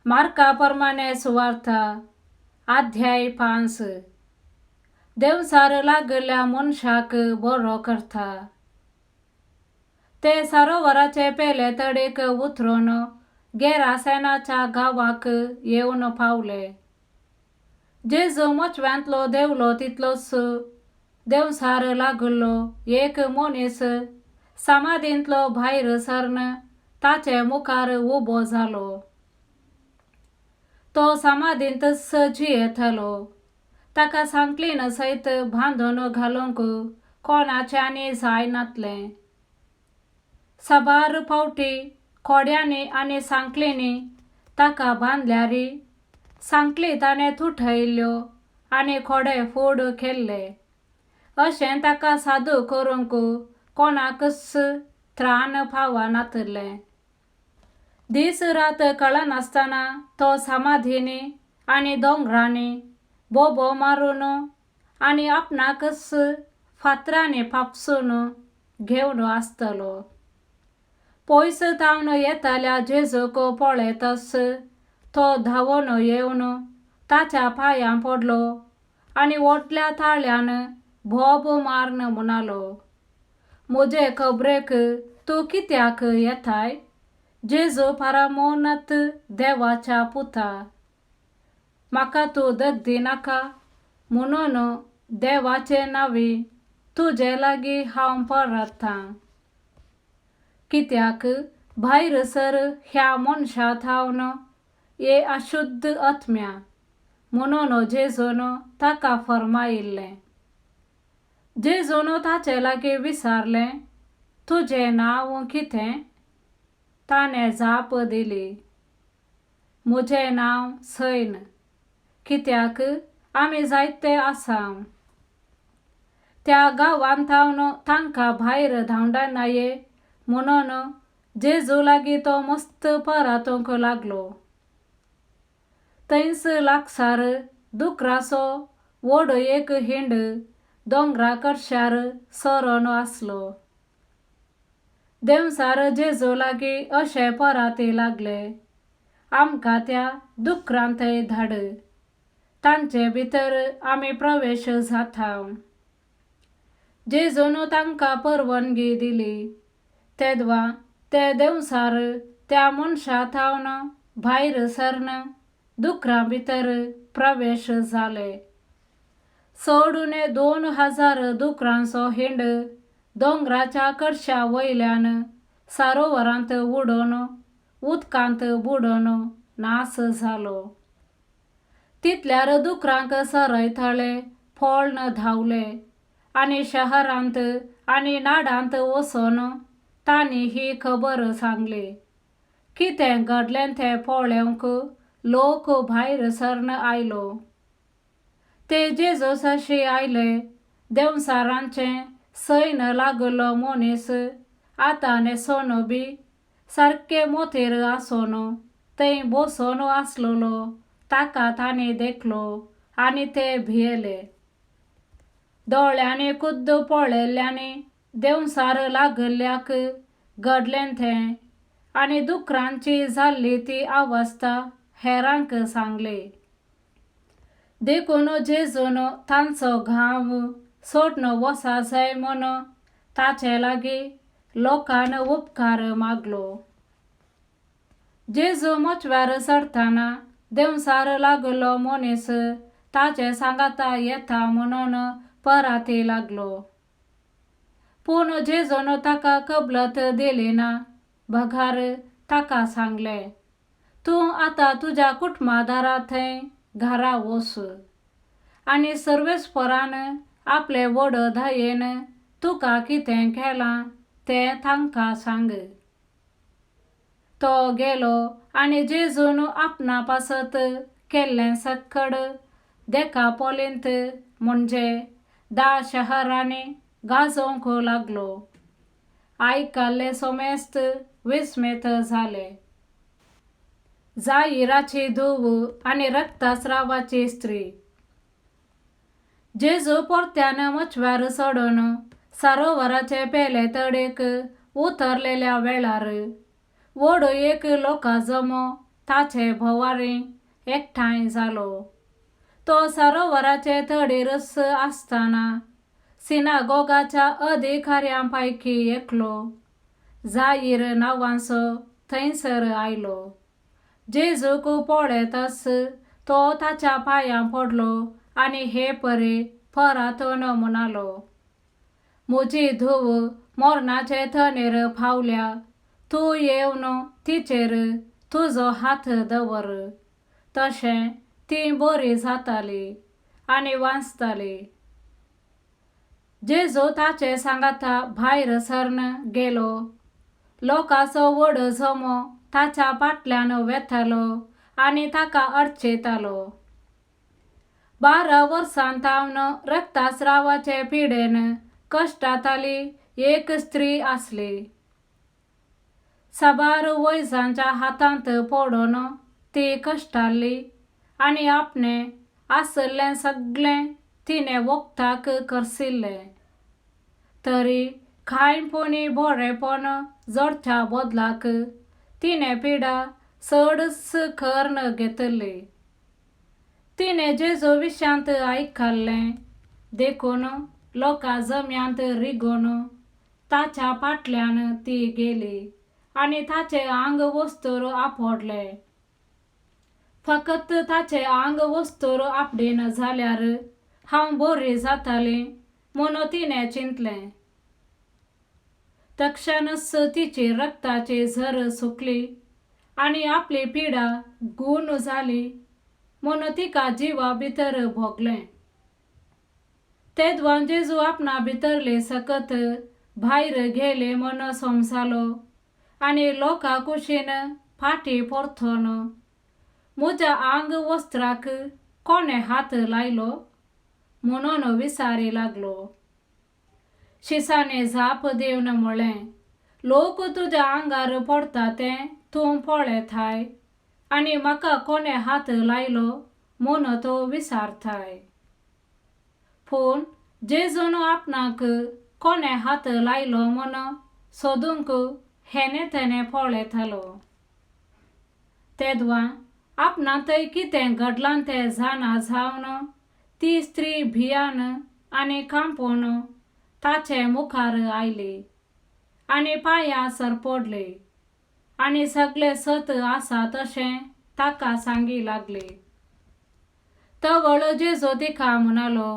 मार्काप्रमाणे सुवार्ता अध्याय 5. देवसार लागल्या मनशाक बरो करता. ते सरोवराचे पेले तडेक उतरून गेरासेनाच्या गावाक येवन पावले. जेजू मचव्यांतलो देवलो तितलोच देवसार लागलो एक मनीस समाधींतलो भायर सरून ताचे मुखार उबो जालो. तो समाधींतच जियेतलो. ताका सांकलीन सयत बांदून घालूंक कोणाच्यानी जाय नातलें. साबार फावटी खोड्यांनी आनी सांकलींनी ताका बांदल्यारी सांकली ताणें तुटयल्ल्यो आनी खोडे फूड केल्ले. अशें ताका सादू करूंक कोणाकच त्राण फावा नातलें. दीस रात कळनासतना तो समाधींनी आनी दोंगरांनी बोबो मारून आनी आपणाकच फातरांनी पापसून घेवन आसतलो. पयस थावन येताल्या जेजूक पळयतच तो धांवून येवन ताच्या पांयां पडलो आनी व्हडल्या ताळ्यान बोब मारून म्हणालो, म्हजे खबरेक तूं कित्याक येताय, जेजू परमोन्नत देवाच्या पुता. म्हाका तूं दगदी नाका म्हणून देवाचे नांवी तुजे लागीं हांव परतां. कित्याक भायर सर ह्या मनशा थावन ये अशुद्ध आत्म्या म्हणून जेजून ताका फर्मायिल्लें. जेजून ताचे लागीं विचारलें, तुजें नांव कितें? ताणें जाप दिली, म्हजें नांव सैन, कित्याक आमी जायते आसा. त्या गांवांत थावन तांकां भायर धांवडानाये म्हणून जेजू लागीं तो मस्त परतूंक लागलो. थंयच लागसार दुकराचो व्हड एक हिंड दोंगरा कडच्यार सरोन आसलो. देवसार जेजू लागीं अशें परती लागले, आमकां त्या दुकरांत धाड, तांचे भितर आमी प्रवेश जाता. जेजून तांकां परवानगी दिली. तेदवा ते देवसार त्या मनशा थावन भायर सरून दुकरां भितर प्रवेश जाले. सोडून 2000 दुकरांचो हिंड दोंगराच्या कडच्या वयल्यान सरोवरांत उडून उदकांत बुडून नास जालो. तितल्यार दुकरांक सरयतले पळोवन धांवले आनी शहरांत आनी नाडांत वचून तांणी ही खबर सांगली. कितें घडलें तें पळोवंक लोक भायर सरून आयलो. ते जेजूसाशी आयले. देवसारांचें सैन लागलो मनीस आतां न्हेसोन बी सारके मोतेर आसून थंय बसून आसलोलो ताका तांणी देखलो आनी ते भियेले. दोळ्यांनी खुद्द पळयल्ल्यांनी देवसार लागल्ल्याक घडलें तें आनी दुकरांची जाल्ली ती अवस्था हेरांक सांगली. देखून जेजून तांचो घाव सोडून वचा जाय म्हूण ताचे लागीं लोकान उपकार मागलो. जेजू मचव्यार सरतना देवसार लागलो मनीस ताचे सांगाता येता म्हणून परती लागलो. पूण जेजून ताका कबलत दिली ना. भगार ताका सांगलें, तूं आतां तुज्या कुटुंबादारा थंय घरा वच आनी सर्वेस्परान आपले व्हड दयेन तुका कितें केलां तें तांकां सांग. तो गेलो आनी जेजून आपणा पासत केल्लें सकड देकापोलींत म्हणजे 10 शहरांनी गाजोवंक लागलो. आयकल्ले सोमेस्त विस्मीत जाले. जायराची धूव आनी रक्तस्रावाची स्त्री. जेजू परत्यान मचव्यार चडून सरोवराचे पेले तडेक उतरलेल्या वेळार व्हड एक लोकाजमो ताचे भोवारी एकठांय जालो. तो सरोवराचे थडीरस आसतना सिनागोगाच्या अधिकाऱ्यांपैकी एकलो जाईर नांवांचो थंयसर आयलो. जेजूक पळयताच तो ताच्या पांयां पडलो आनी हे परी परतून म्हणालो, म्हजी धूव मरणाचे थंडेर पावल्या. तूं येवन तिचेर तुजो हात दवर. तशें ती बरी जाताली आनी वाचताली. जेजू ताचे सांगाता भायर सरून गेलो. लोकांचो व्हड जमो ताच्या फाटल्यान वेतालो आनी ताका आडचेतालो. 12 वर्सांतावन रक्तस्रावाचे पिडेन कश्टाताली एक स्त्री आसली. साबार वैजांच्या हातांत पडून ती कश्टाल्ली आनी आपणें आसल्लें सगळें तिणें वखदाक करसिल्लें. तरी कांयपणी बरेपण जोडच्या बदलाक तिणें पिडा चडच करून घेतली. तिणें जेजू विशांत आयकल्लें देखून लोकां जम्यांत रिगून ताच्या फाटल्यान ती गेली आनी ताचें आंग वस्तूर आपडलें. फकत ताचें आंग वस्तूर आपडीन जाल्यार हांव बरी जातालीं म्हूण तिणें चिंतलें. तक्षणच तिची रक्ताची झर सुकली आनी आपली पिडा गूण जाली म्हूण तिका जिवा भितर भोगलें. तेदवां जेजू आपणा भितरले सकत भायर गेले म्हूण समजलो आनी लोकां कुशीन फाटीं परतून म्हज्या आंग वस्त्राक कोणें हात लायलो म्हणून विचारी लागलो. शिसाणें जाप दिवन म्हळें, लोक तुज्या आंगार पडटा तें तूं पळयताय आनी म्हाका कोणें हात लायलो म्हूण तो विचारताय. पूण जेजून आपणाक कोणें हात लायलो म्हूण सोदूंक हेने तेने पळयतालो. तेदवां आपणा थंय कितें घडलां तें जाणा जावन ती स्त्री भियान आनी कांपून ताचे मुखार आयली आनी पांयां पडली आनी सगळें सत आसा तशें ताका सांगी लागली. तवळ जेजू तिका म्हणालो,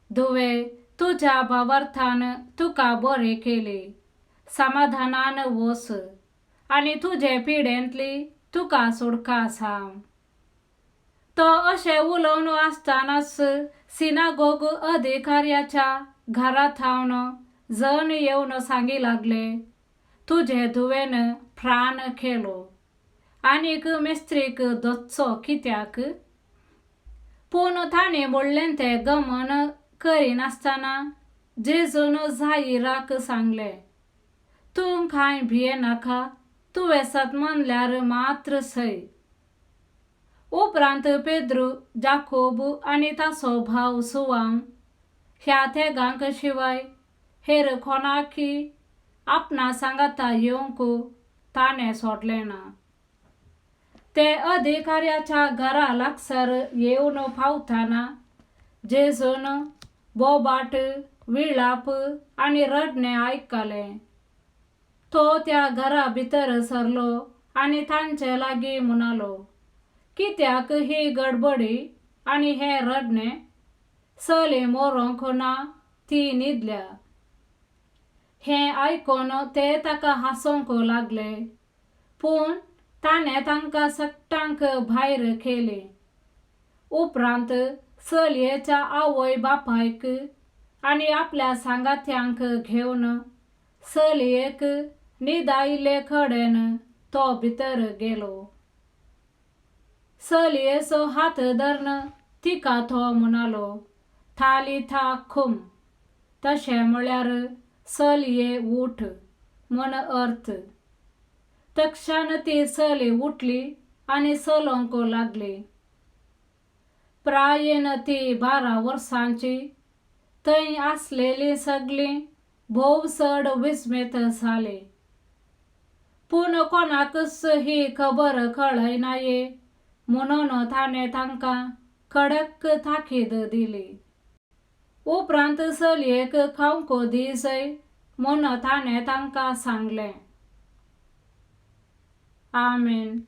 धुवे, तुज्या भावार्थान तुका बरें केलें. समाधानान वच आनी तुजे पिडेंतली तुका सुटका सांव. तो अशें उलोवन आसतनाच सिनागोग अधिकाऱ्याच्या घरा थावन जण येवन सांगी लागले, तुजे धुवेन प्राण केलो आनीक मेस्त्रीक दोचो कित्याक? पूण ताणें म्हणलें तें गमन करिनासतना जेजून जायराक सांगलें, तूं कांय भियेनाका, तुवें म्हणल्यार मात्र सय. उपरांत पेद्रू, जाकोब आनी ताचो भाव सुवाम ह्या तेगांक शिवाय हेर कोणाकय आपणा सांगाता येवंक ताणें सोडलें ना. ते अधिकाऱ्याच्या घरा लागसार येवन पावतना जेजून बोबाट, विलाप आनी रडणें आयकलें. तो त्या घरा भितर सरलो आनी तांचे लागीं म्हणालो, कित्याक ही गडबडी आनी हें रडणें? चली मरूंक ना, ती न्हिदल्या. हें आयकून ते ताका हांसूंक लागले. पूण ताणें तांकां सगळ्यांक भायर केलें. उपरांत चलयेच्या आवय बापायक आनी आपल्या सांगात्यांक घेवन चलयेक न्हिदायिल्ले कडेन तो भितर गेलो. चलयेचो हात धरून तिका तो म्हणालो, थालिथा कुम, तशें म्हळ्यार चलये उठ म्हूण अर्थ. तक्षण ती चली उठली आनी चलोंक लागली. प्रायेन ती 12 वर्सांची. थंय आसलेलीं सगळीं भोव चड विस्मीत जालीं. पूण कोणाकच ही खबर कळय नाये म्हणून ताणें तांकां कडक ताकीद दिली. उपरांत चलयेक खावंक दिसय म्हूण ताणें तांकां सांगलें. आमेन.